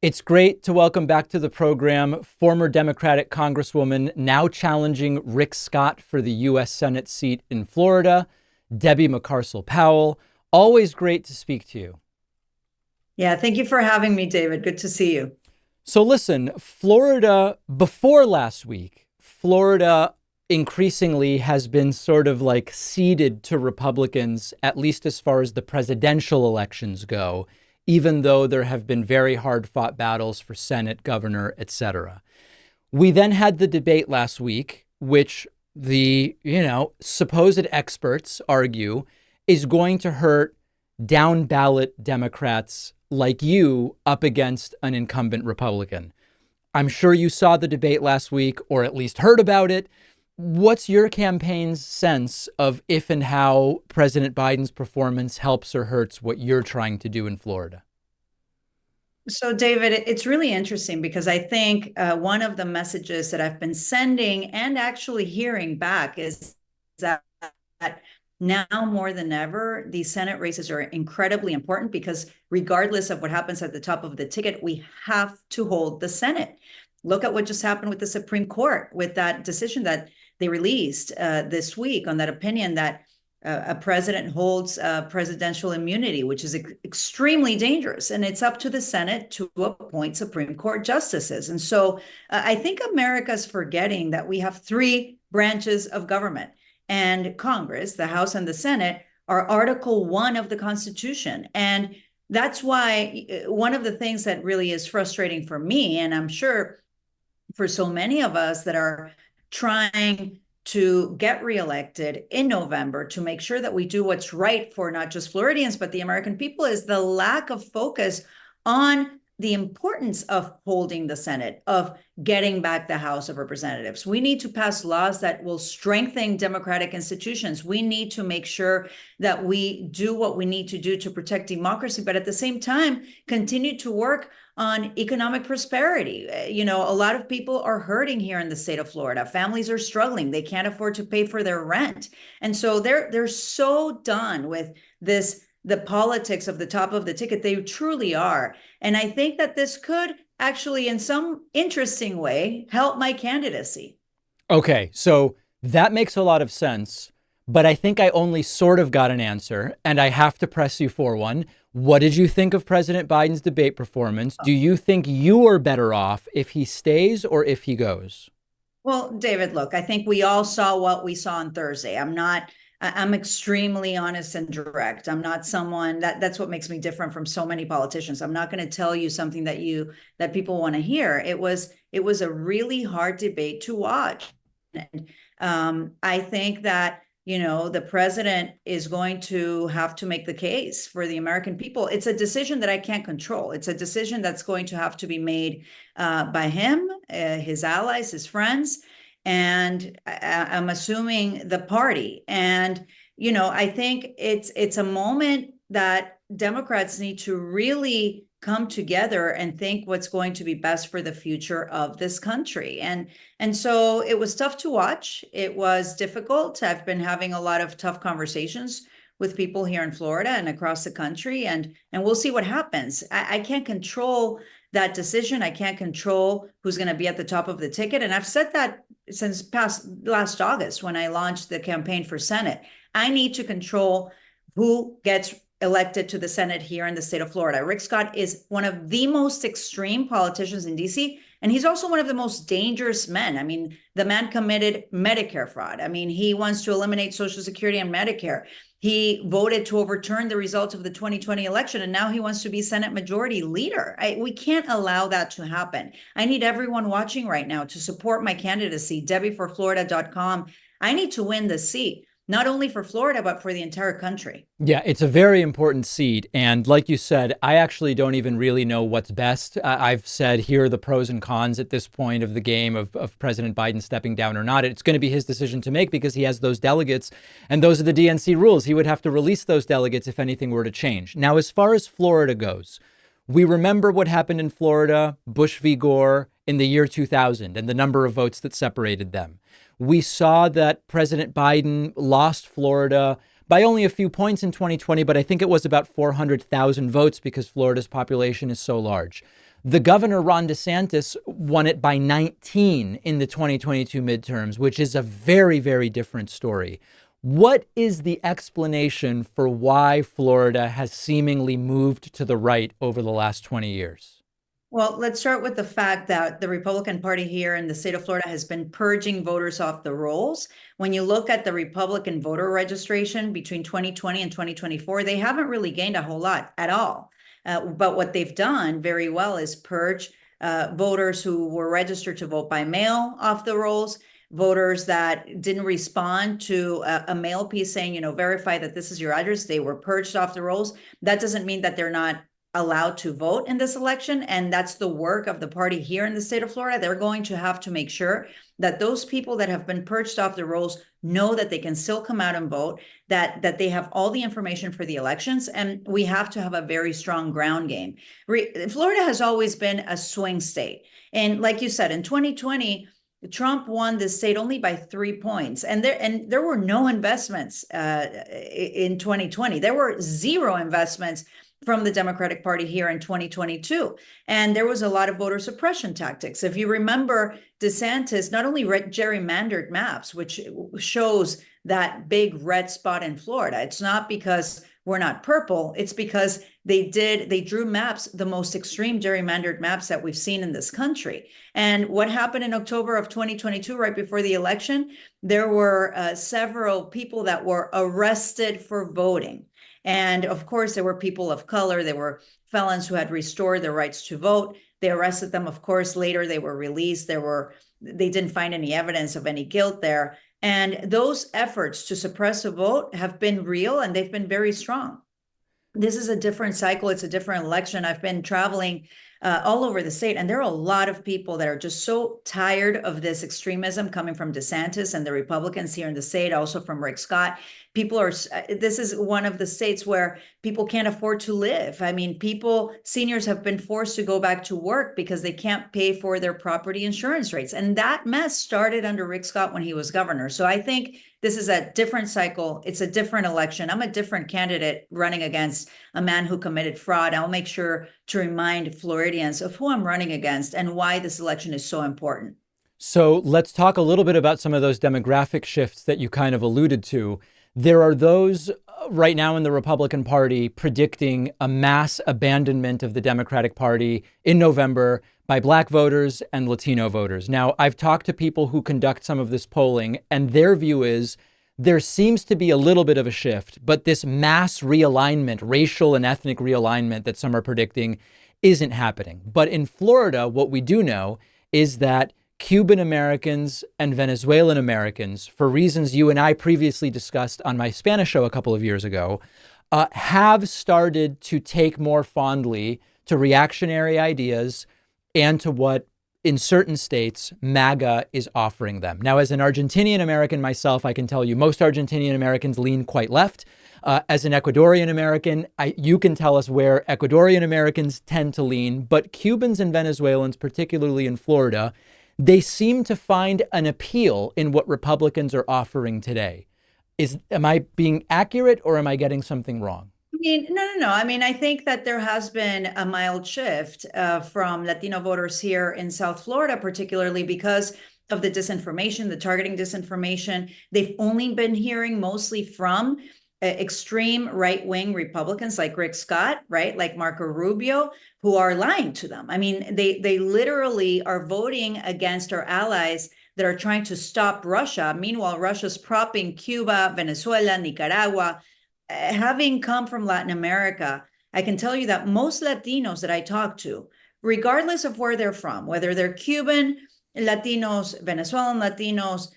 It's great to welcome back to the program former Democratic Congresswoman, now challenging Rick Scott for the U.S. Senate seat in Florida, Debbie Mucarsel-Powell. Always great to speak to you. Yeah, thank you for having me, David. Good to see you. So listen, Florida, before last week, Florida increasingly has been sort of like ceded to Republicans, at least as far as the presidential elections go, even though there have been very hard fought battles for Senate, governor, etc. We then had the debate last week, which the, supposed experts argue is going to hurt down ballot Democrats like you up against an incumbent Republican. I'm sure you saw the debate last week, or at least heard about it. What's your campaign's sense of if and how President Biden's performance helps or hurts what you're trying to do in Florida? So, David, it's really interesting because I think one of the messages that I've been sending and actually hearing back is that now more than ever, these Senate races are incredibly important because regardless of what happens at the top of the ticket, we have to hold the Senate. Look at what just happened with the Supreme Court, with that decision that they released this week on that opinion that a president holds presidential immunity, which is extremely dangerous. And it's up to the Senate to appoint Supreme Court justices. And so I think America's forgetting that we have three branches of government, and Congress, the House and the Senate, are Article 1 of the Constitution. And that's why one of the things that really is frustrating for me, and I'm sure for so many of us that are trying to get reelected in November to make sure that we do what's right for not just Floridians, but the American people, is the lack of focus on the importance of holding the Senate, of getting back the House of Representatives. We need to pass laws that will strengthen democratic institutions. We need to make sure that we do what we need to do to protect democracy, but at the same time, continue to work on economic prosperity. A lot of people are hurting here in the state of Florida. Families are struggling. They can't afford to pay for their rent. And so they're so done with the politics of the top of the ticket. They truly are. And I think that this could actually, in some interesting way, help my candidacy. Okay, so that makes a lot of sense, but I think I only sort of got an answer, and I have to press you for one. What did you think of President Biden's debate performance? Do you think you are better off if he stays or if he goes? Well, David, look, I think we all saw what we saw on Thursday. I'm extremely honest and direct. I'm not someone that's what makes me different from so many politicians. I'm not going to tell you something that people want to hear. It was a really hard debate to watch. And I think that, the president is going to have to make the case for the American people. It's a decision that I can't control. It's a decision that's going to have to be made by him, his allies, his friends, and I'm assuming the party. And, I think it's a moment that Democrats need to really come together and think what's going to be best for the future of this country. And so it was tough to watch. It was difficult. I've been having a lot of tough conversations with people here in Florida and across the country, and we'll see what happens. I can't control that decision. I can't control who's going to be at the top of the ticket. And I've said that since past last August when I launched the campaign for Senate. I need to control who gets elected to the Senate here in the state of Florida. Rick Scott is one of the most extreme politicians in DC, and he's also one of the most dangerous men. I mean, the man committed Medicare fraud. I mean, he wants to eliminate Social Security and Medicare. He voted to overturn the results of the 2020 election, and now he wants to be Senate Majority Leader. We can't allow that to happen. I need everyone watching right now to support my candidacy, debbieforflorida.com. I need to win the seat, not only for Florida, but for the entire country. Yeah, it's a very important seat. And like you said, I actually don't even really know what's best. I've said here are the pros and cons at this point of the game of President Biden stepping down or not. It's going to be his decision to make because he has those delegates. And those are the DNC rules. He would have to release those delegates if anything were to change. Now, as far as Florida goes, we remember what happened in Florida, Bush v. Gore in the year 2000 and the number of votes that separated them. We saw that President Biden lost Florida by only a few points in 2020, but I think it was about 400,000 votes because Florida's population is so large. The governor, Ron DeSantis, won it by 19 in the 2022 midterms, which is a very, very different story. What is the explanation for why Florida has seemingly moved to the right over the last 20 years? Well, let's start with the fact that the Republican Party here in the state of Florida has been purging voters off the rolls. When you look at the Republican voter registration between 2020 and 2024, they haven't really gained a whole lot at all. But what they've done very well is purge voters who were registered to vote by mail off the rolls, voters that didn't respond to a mail piece saying, verify that this is your address. They were purged off the rolls. That doesn't mean that they're not allowed to vote in this election. And that's the work of the party here in the state of Florida. They're going to have to make sure that those people that have been purged off the rolls know that they can still come out and vote, that they have all the information for the elections. And we have to have a very strong ground game. Florida has always been a swing state. And like you said, in 2020, Trump won the state only by 3 points, and there were no investments in 2020. There were zero investments from the Democratic Party here in 2022. And there was a lot of voter suppression tactics. If you remember, DeSantis not only gerrymandered maps, which shows that big red spot in Florida. It's not because we're not purple. It's because they drew maps, the most extreme gerrymandered maps that we've seen in this country. And what happened in October of 2022, right before the election, there were several people that were arrested for voting. And of course, there were people of color. There were felons who had restored their rights to vote. They arrested them. Of course, later they were released. They didn't find any evidence of any guilt there. And those efforts to suppress a vote have been real, and they've been very strong. This is a different cycle. It's a different election. I've been traveling all over the state, and there are a lot of people that are just so tired of this extremism coming from DeSantis and the Republicans here in the state, also from Rick Scott. This is one of the states where people can't afford to live. I mean, seniors have been forced to go back to work because they can't pay for their property insurance rates. And that mess started under Rick Scott when he was governor. So I think this is a different cycle. It's a different election. I'm a different candidate running against a man who committed fraud. I'll make sure to remind Floridians of who I'm running against and why this election is so important. So let's talk a little bit about some of those demographic shifts that you kind of alluded to. There are those right now in the Republican Party predicting a mass abandonment of the Democratic Party in November by Black voters and Latino voters. Now, I've talked to people who conduct some of this polling, and their view is there seems to be a little bit of a shift, but this mass realignment, racial and ethnic realignment that some are predicting isn't happening. But in Florida, what we do know is that Cuban Americans and Venezuelan Americans, for reasons you and I previously discussed on my Spanish show a couple of years ago, have started to take more fondly to reactionary ideas and to what, in certain states, MAGA is offering them. Now, as an Argentinian American myself, I can tell you most Argentinian Americans lean quite left. As an Ecuadorian American, you can tell us where Ecuadorian Americans tend to lean, but Cubans and Venezuelans, particularly in Florida, they seem to find an appeal in what Republicans are offering today. Am I being accurate, or am I getting something wrong? No. I mean, I think that there has been a mild shift from Latino voters here in South Florida, particularly because of the disinformation, the targeting disinformation. They've only been hearing mostly from extreme right-wing Republicans like Rick Scott, right? Like Marco Rubio, who are lying to them. I mean, they literally are voting against our allies that are trying to stop Russia. Meanwhile, Russia's propping Cuba, Venezuela, Nicaragua. Having come from Latin America, I can tell you that most Latinos that I talk to, regardless of where they're from, whether they're Cuban Latinos, Venezuelan Latinos,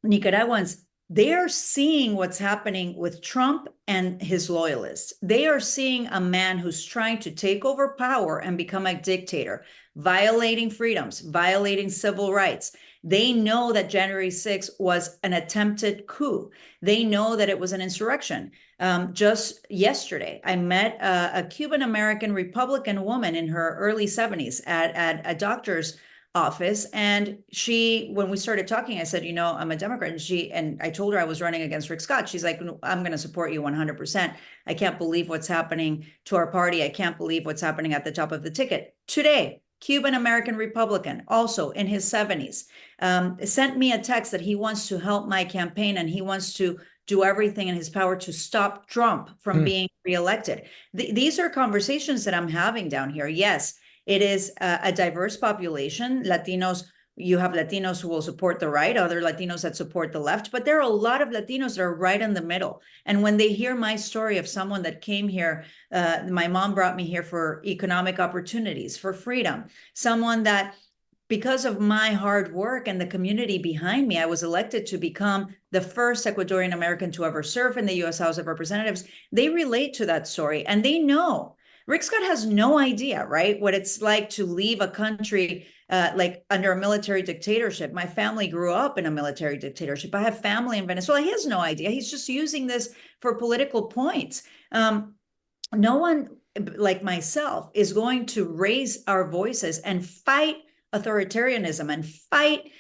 Nicaraguans, they are seeing what's happening with Trump and his loyalists. They are seeing a man who's trying to take over power and become a dictator, violating freedoms, violating civil rights. They know that January 6th was an attempted coup. They know that it was an insurrection. Just yesterday, I met a Cuban American Republican woman in her early 70s at a doctor's office. And when we started talking, I said, I'm a Democrat. And I told her I was running against Rick Scott. She's like, "No, I'm going to support you 100%. I can't believe what's happening to our party. I can't believe what's happening at the top of the ticket." Today, Cuban American Republican, also in his 70s, sent me a text that he wants to help my campaign and he wants to do everything in his power to stop Trump from being reelected. These are conversations that I'm having down here. Yes, it is a diverse population. Latinos, you have Latinos who will support the right, other Latinos that support the left, but there are a lot of Latinos that are right in the middle. And when they hear my story of someone that came here, my mom brought me here for economic opportunities, for freedom, someone that, because of my hard work and the community behind me, I was elected to become the first Ecuadorian American to ever serve in the U.S. House of Representatives. They relate to that story and they know. Rick Scott has no idea, right, what it's like to leave a country like under a military dictatorship. My family grew up in a military dictatorship. I have family in Venezuela. He has no idea. He's just using this for political points. No one like myself is going to raise our voices and fight authoritarianism and fight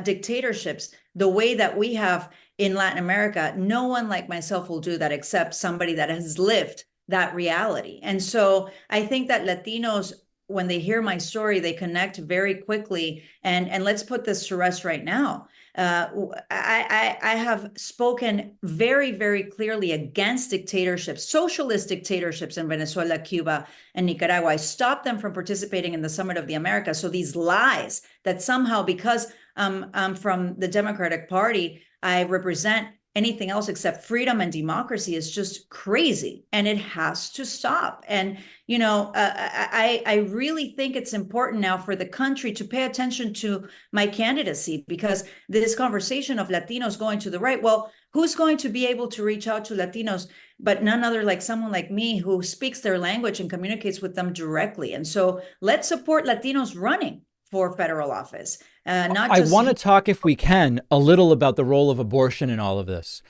dictatorships the way that we have in Latin America. No one like myself will do that except somebody that has lived that reality. And so I think that Latinos, when they hear my story, they connect very quickly. And let's put this to rest right now. I have spoken very, very clearly against dictatorships, socialist dictatorships in Venezuela, Cuba, and Nicaragua. I stopped them from participating in the Summit of the Americas. So these lies that somehow, because I'm from the Democratic Party, I represent anything else except freedom and democracy is just crazy, and it has to stop. And I really think it's important now for the country to pay attention to my candidacy, because this conversation of Latinos going to the right, well, who's going to be able to reach out to Latinos but none other like someone like me who speaks their language and communicates with them directly? And so let's support Latinos running for federal office. Not I just want to talk, if we can, a little about the role of abortion in all of this,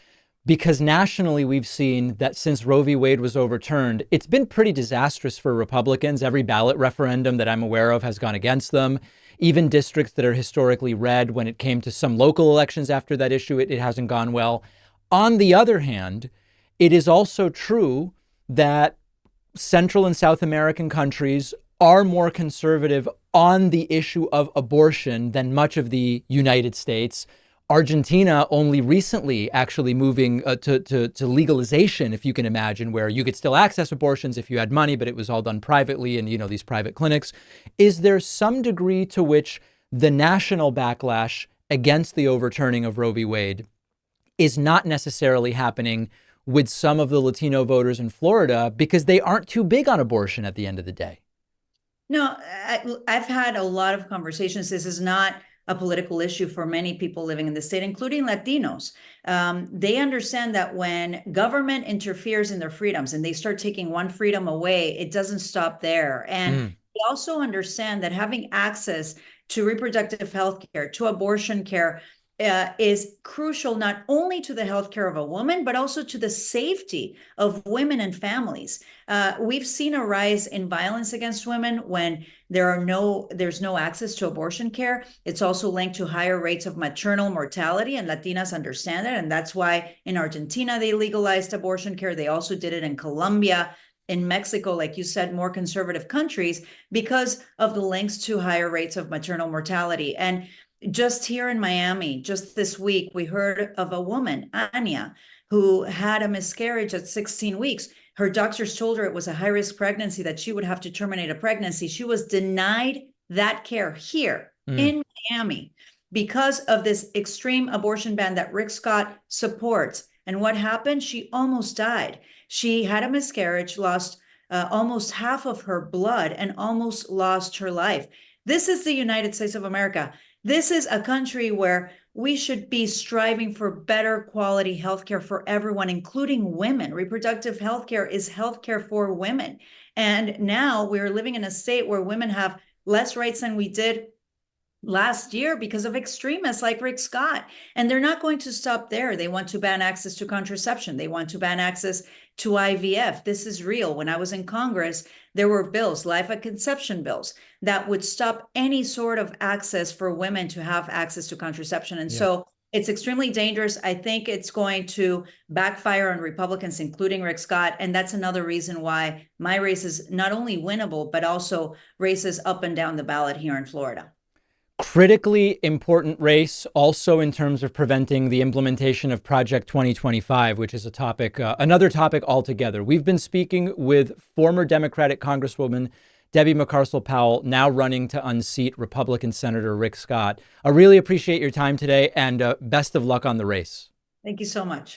because nationally we've seen that since Roe v. Wade was overturned, it's been pretty disastrous for Republicans. Every ballot referendum that I'm aware of has gone against them. Even districts that are historically red, when it came to some local elections after that issue, it hasn't gone well. On the other hand, it is also true that Central and South American countries are more conservative on the issue of abortion than much of the United States. Argentina only recently actually moving to legalization, if you can imagine, where you could still access abortions if you had money, but it was all done privately in, these private clinics. Is there some degree to which the national backlash against the overturning of Roe v. Wade is not necessarily happening with some of the Latino voters in Florida because they aren't too big on abortion at the end of the day? No, I've had a lot of conversations. This is not a political issue for many people living in the state, including Latinos. They understand that when government interferes in their freedoms and they start taking one freedom away, it doesn't stop there. And they also understand that having access to reproductive health care, to abortion care, is crucial not only to the healthcare of a woman, but also to the safety of women and families. We've seen a rise in violence against women when there's no access to abortion care. It's also linked to higher rates of maternal mortality, and Latinas understand it. And that's why in Argentina, they legalized abortion care. They also did it in Colombia, in Mexico, like you said, more conservative countries, because of the links to higher rates of maternal mortality. And just here in Miami, just this week, we heard of a woman, Anya, who had a miscarriage at 16 weeks. Her doctors told her it was a high-risk pregnancy, that she would have to terminate a pregnancy. She was denied that care here in Miami because of this extreme abortion ban that Rick Scott supports. And what happened? She almost died. She had a miscarriage, lost almost half of her blood, and almost lost her life. This is the United States of America. This is a country where we should be striving for better quality healthcare for everyone, including women. Reproductive healthcare is healthcare for women. And now we're living in a state where women have less rights than we did last year because of extremists like Rick Scott. And they're not going to stop there. They want to ban access to contraception. They want to ban access to IVF. This is real. When I was in Congress, there were bills, life at conception bills, that would stop any sort of access for women to have access to contraception. And so it's extremely dangerous. I think it's going to backfire on Republicans, including Rick Scott. And that's another reason why my race is not only winnable, but also races up and down the ballot here in Florida. Critically important race also in terms of preventing the implementation of Project 2025, which is a topic, another topic altogether. We've been speaking with former Democratic Congresswoman Debbie Mucarsel-Powell, now running to unseat Republican Senator Rick Scott. I really appreciate your time today, and best of luck on the race. Thank you so much.